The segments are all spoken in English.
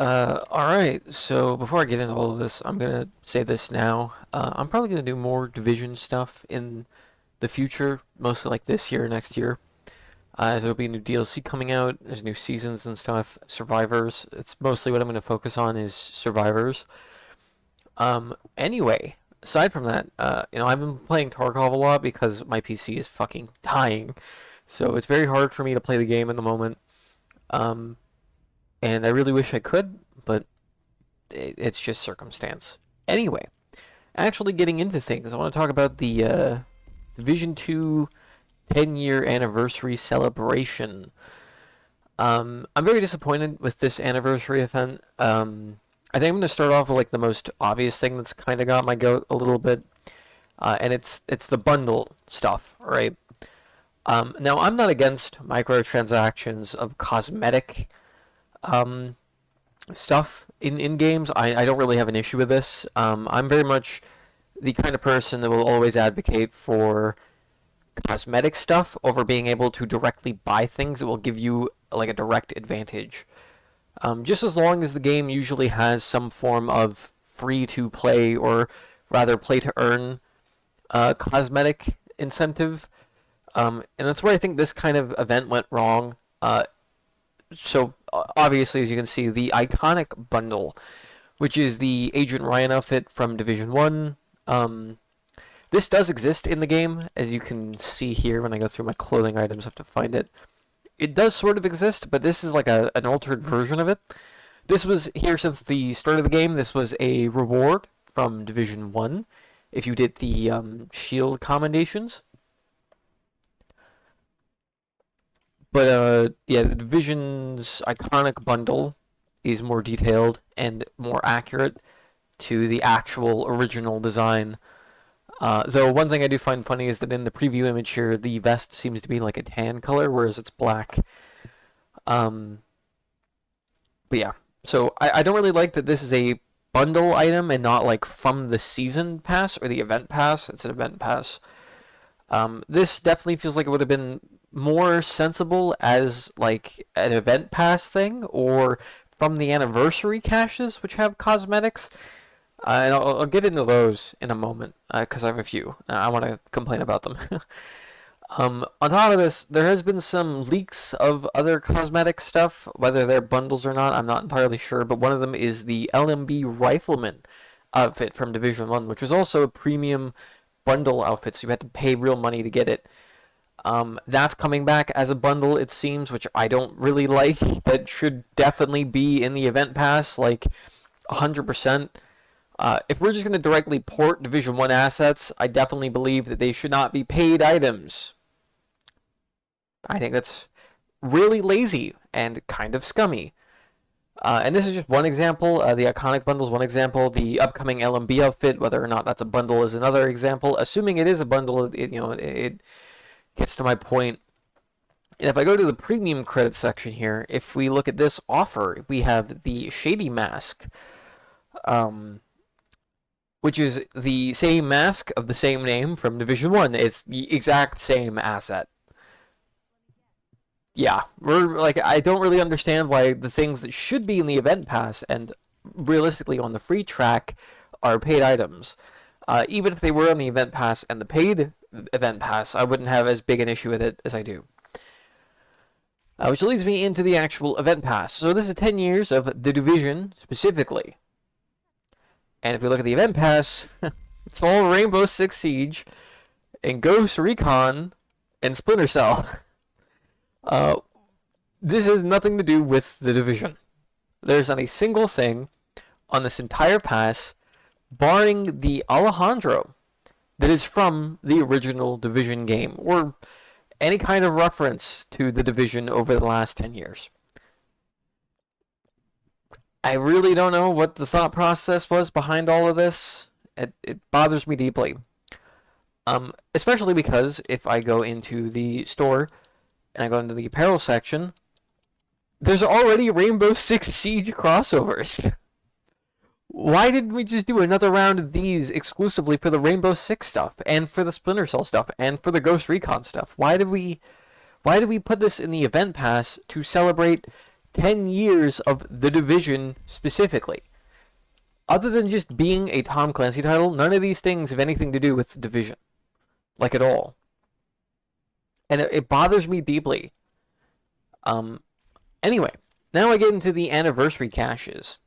Alright, so before I get into all of this, I'm gonna say this now. I'm probably gonna do more Division stuff in the future, mostly like this year, next year. There'll be new DLC coming out, there's new seasons and stuff, Survivors. It's mostly what I'm gonna focus on is Survivors. Anyway, aside from that, I've been playing Tarkov a lot because my PC is fucking dying. So it's very hard for me to play the game at the moment. Um, and I really wish I could, but it's just circumstance. Anyway, actually getting into things, I want to talk about the Division 2 10-year anniversary celebration. I'm very disappointed with this anniversary event. I think I'm going to start off with like the most obvious thing that's kind of got my goat a little bit, and it's the bundle stuff, right? Now I'm not against microtransactions of cosmetic um, stuff in games. I don't really have an issue with this. I'm very much the kind of person that will always advocate for cosmetic stuff over being able to directly buy things that will give you like a direct advantage. Just as long as the game usually has some form of free to play or rather play to earn cosmetic incentive. And that's where I think this kind of event went wrong. So obviously, as you can see, the iconic bundle, which is the Agent Ryan outfit from Division 1. This does exist in the game, as you can see here when I go through my clothing items. I have to find it. It does sort of exist, but this is like an altered version of it. This was here since the start of the game. This was a reward from Division 1 if you did the shield commendations. But yeah, the Division's iconic bundle is more detailed and more accurate to the actual original design. Though one thing I do find funny is that in the preview image here, the vest seems to be like a tan color, whereas it's black. But yeah, so I don't really like that this is a bundle item and not like from the season pass or the event pass. It's an event pass. This definitely feels like it would have been more sensible as like an event pass thing or from the anniversary caches, which have cosmetics. And I'll get into those in a moment because I have a few. I want to complain about them. On top of this, there has been some leaks of other cosmetic stuff, whether they're bundles or not. I'm not entirely sure, but one of them is the LMB Rifleman outfit from Division 1, which was also a premium bundle outfit, so you had to pay real money to get it. That's coming back as a bundle, it seems, which I don't really like. That should definitely be in the event pass, like 100%. If we're just going to directly port Division 1 assets, I definitely believe that they should not be paid items. I think that's really lazy and kind of scummy. And this is just one example. The iconic bundle is one example. The upcoming LMB outfit, whether or not that's a bundle, is another example. Assuming it is a bundle, it gets to my point. And if I go to the premium credit section here, if we look at this offer, we have the Shady Mask, which is the same mask of the same name from Division 1. It's the exact same asset. Yeah, I don't really understand why the things that should be in the event pass and realistically on the free track are paid items. Even if they were on the event pass and the paid event pass, I wouldn't have as big an issue with it as I do. Which leads me into the actual event pass. So this is 10 years of the Division specifically. And if we look at the event pass, it's all Rainbow Six Siege and Ghost Recon and Splinter Cell. This has nothing to do with the Division. There's not a single thing on this entire pass, barring the Alejandro, that is from the original Division game, or any kind of reference to the Division over the last 10 years. I really don't know what the thought process was behind all of this. It bothers me deeply. Especially because if I go into the store and I go into the apparel section, there's already Rainbow Six Siege crossovers. Why didn't we just do another round of these exclusively for the Rainbow Six stuff and for the Splinter Cell stuff and for the Ghost Recon stuff? Why did we put this in the event pass to celebrate 10 years of The Division specifically. Other than just being a Tom Clancy title, none of these things have anything to do with The Division. Like, at all. And it bothers me deeply. Anyway, now I get into the anniversary caches.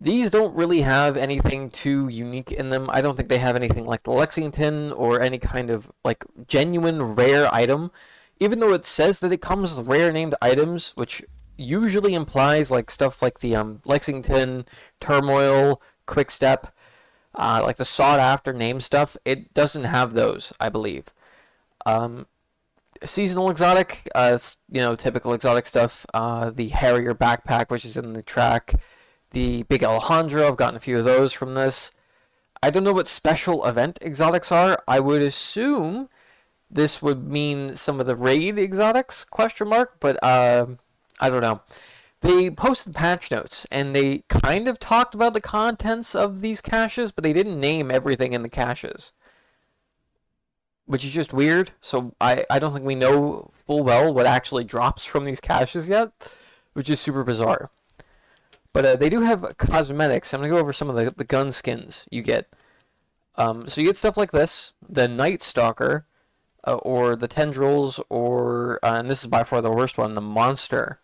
These don't really have anything too unique in them. I don't think they have anything like the Lexington or any kind of like genuine rare item. Even though it says that it comes with rare named items, which usually implies like stuff like the Lexington, Turmoil, Quickstep, like the sought after name stuff. It doesn't have those, I believe. Seasonal exotic, typical exotic stuff. The Harrier backpack, which is in the track. The Big Alejandro, I've gotten a few of those from this. I don't know what special event exotics are. I would assume this would mean some of the raid exotics, question mark, but I don't know. They posted patch notes, and they kind of talked about the contents of these caches, but they didn't name everything in the caches, which is just weird. So I don't think we know full well what actually drops from these caches yet, which is super bizarre. But they do have cosmetics. I'm going to go over some of the gun skins you get. So you get stuff like this, the Night Stalker, or the Tendrils, or, and this is by far the worst one, the Monster.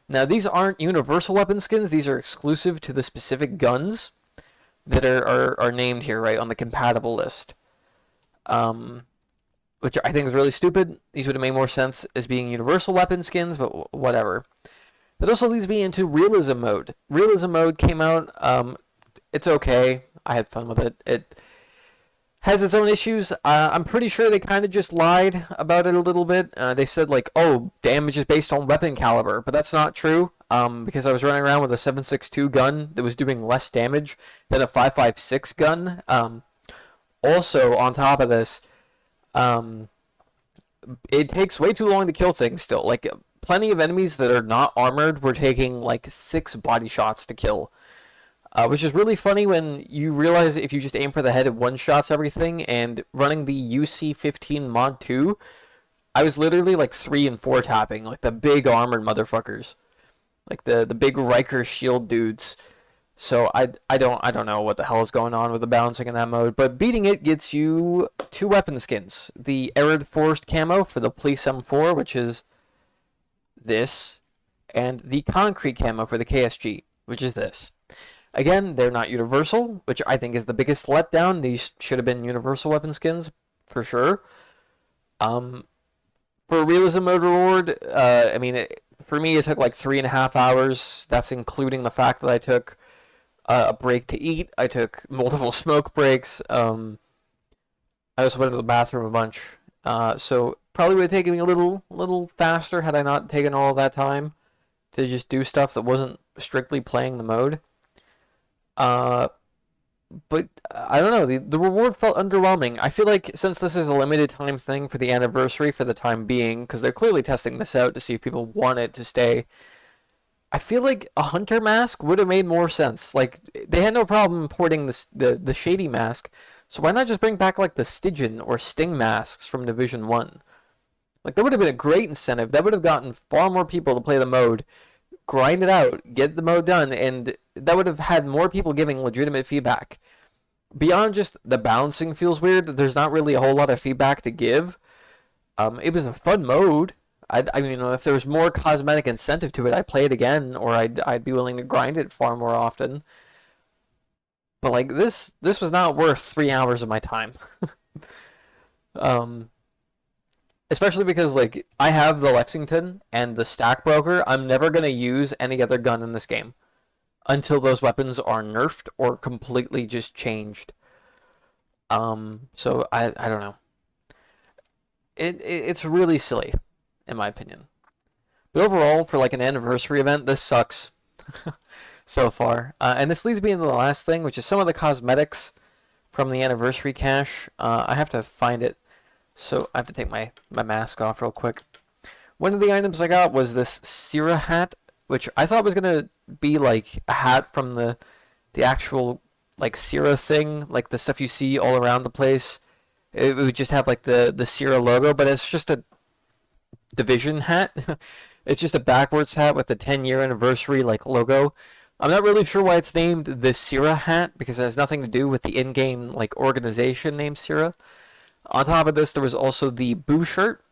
Now, these aren't universal weapon skins. These are exclusive to the specific guns that are named here, right, on the compatible list. Which I think is really stupid. These would have made more sense as being universal weapon skins, but whatever. It also leads me into realism mode. Realism mode came out. It's okay. I had fun with it. It has its own issues. I'm pretty sure they kind of just lied about it a little bit. They said like, oh, damage is based on weapon caliber, but that's not true. Because I was running around with a 7.62 gun that was doing less damage than a 5.56 gun. Also, on top of this, it takes way too long to kill things still. Like, plenty of enemies that are not armored were taking like 6 body shots to kill. Which is really funny when you realize if you just aim for the head, it one-shots everything. And running the UC-15 Mod 2, I was literally like 3 and 4 tapping, like the big armored motherfuckers. Like the big Riker shield dudes. So I don't know what the hell is going on with the balancing in that mode. But beating it gets you 2 weapon skins. The Arid Forest camo for the Police M4, which is this, and the Concrete camo for the KSG, which is this. Again, they're not universal, which I think is the biggest letdown. These should have been universal weapon skins, for sure. For realism mode reward, for me it took like 3.5 hours. That's including the fact that I took a break to eat. I took multiple smoke breaks. I also went to the bathroom a bunch. So probably would have taken me a little faster had I not taken all that time to just do stuff that wasn't strictly playing the mode. But I don't know, the reward felt underwhelming. I feel like since this is a limited time thing for the anniversary for the time being, because they're clearly testing this out to see if people want it to stay, I feel like a Hunter mask would have made more sense. Like, they had no problem importing the Shady mask, so why not just bring back like the Stygian or Sting masks from Division 1? Like, that would have been a great incentive. That would have gotten far more people to play the mode, grind it out, get the mode done, and that would have had more people giving legitimate feedback. Beyond just the balancing feels weird, there's not really a whole lot of feedback to give. It was a fun mode. I mean, if there was more cosmetic incentive to it, I'd play it again, or I'd be willing to grind it far more often. But like this was not worth 3 hours of my time. Especially because, like, I have the Lexington and the Stack Broker. I'm never going to use any other gun in this game until those weapons are nerfed or completely just changed. So I don't know. It's really silly, in my opinion. But overall, for like an anniversary event, this sucks so far. And this leads me into the last thing, which is some of the cosmetics from the anniversary cache. I have to find it. So I have to take my mask off real quick. One of the items I got was this Sierra hat, which I thought was going to be like a hat from the actual like Sierra thing, like the stuff you see all around the place. It would just have like the Sierra logo, but it's just a Division hat. It's just a backwards hat with the 10-year anniversary like logo. I'm not really sure why it's named the Sierra hat because it has nothing to do with the in-game like organization named Sierra. On top of this, there was also the Boo shirt.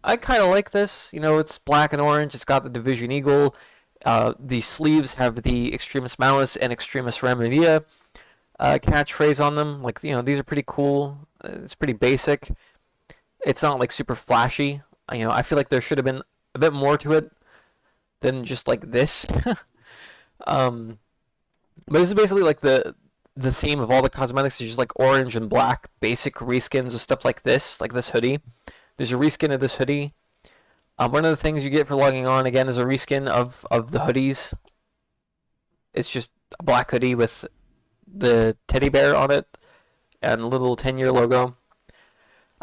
I kind of like this. You know, it's black and orange. It's got the Division Eagle. The sleeves have the Extremis Malice and Extremis Remediа catchphrase on them. Like, you know, these are pretty cool. It's pretty basic. It's not like super flashy. You know, I feel like there should have been a bit more to it than just like this. um, but this is basically like the theme of all the cosmetics is just like orange and black basic reskins of stuff like this hoodie. There's a reskin of this hoodie. One of the things you get for logging on again is a reskin of the hoodies. It's just a black hoodie with the teddy bear on it and a little 10-year logo.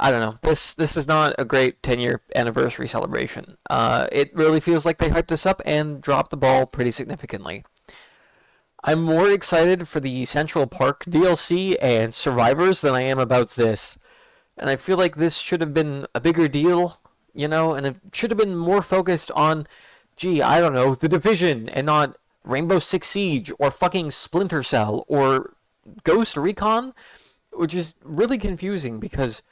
I don't know. This is not a great 10-year anniversary celebration. It really feels like they hyped this up and dropped the ball pretty significantly. I'm more excited for the Central Park DLC and Survivors than I am about this. And I feel like this should have been a bigger deal, you know, and it should have been more focused on, gee, I don't know, The Division and not Rainbow Six Siege or fucking Splinter Cell or Ghost Recon, which is really confusing because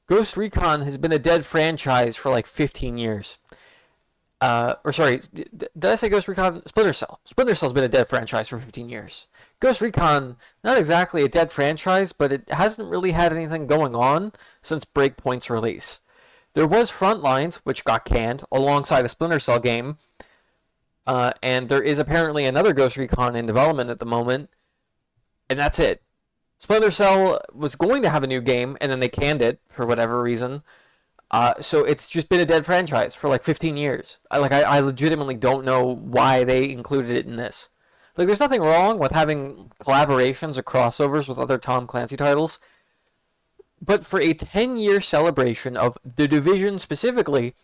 Ghost Recon has been a dead franchise for like 15 years. Or sorry, did I say Ghost Recon? Splinter Cell. Splinter Cell's been a dead franchise for 15 years. Ghost Recon, not exactly a dead franchise, but it hasn't really had anything going on since Breakpoint's release. There was Frontlines, which got canned, alongside a Splinter Cell game, and there is apparently another Ghost Recon in development at the moment, and that's it. Splinter Cell was going to have a new game, and then they canned it for whatever reason. So it's just been a dead franchise for like 15 years. I legitimately don't know why they included it in this. Like, there's nothing wrong with having collaborations or crossovers with other Tom Clancy titles, but for a 10-year celebration of The Division specifically,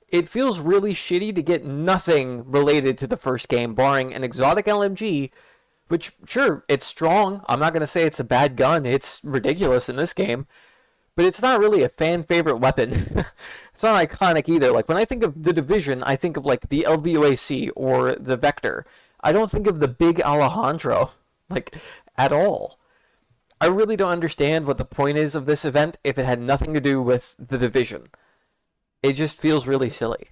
it feels really shitty to get nothing related to the first game, barring an exotic LMG, which, sure, it's strong. I'm not going to say it's a bad gun. It's ridiculous in this game. But it's not really a fan favorite weapon. It's not iconic either. Like, when I think of The Division, I think of like the LVOAC or the Vector. I don't think of the big Alejandro, like, at all. I really don't understand what the point is of this event if it had nothing to do with The Division. It just feels really silly.